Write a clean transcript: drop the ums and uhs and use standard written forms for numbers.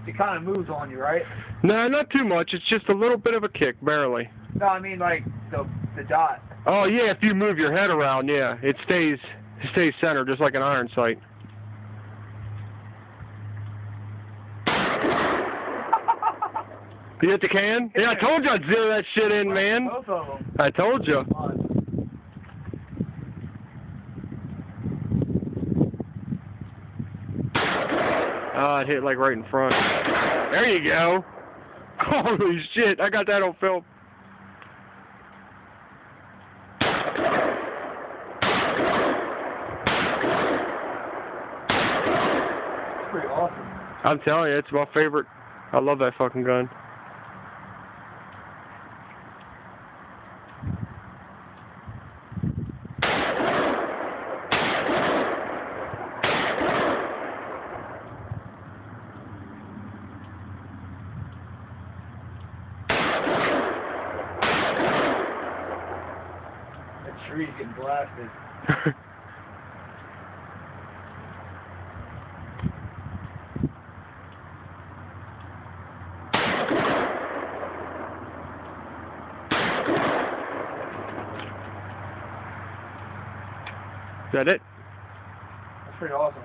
it kind of moves on you, right? No, not too much. It's just a little bit of a kick, barely. No, I mean like the dot. Oh yeah, if you move your head around, yeah, it stays centered just like an iron sight. You hit the can? Yeah, I told you I'd zero that shit in, man. Both of them. I told you. Oh, it hit like right in front. There you go. Holy shit, I got that on film. It's pretty awesome. I'm telling you, it's my favorite. I love that fucking gun. That tree's getting blasted. Is that it? That's pretty awesome.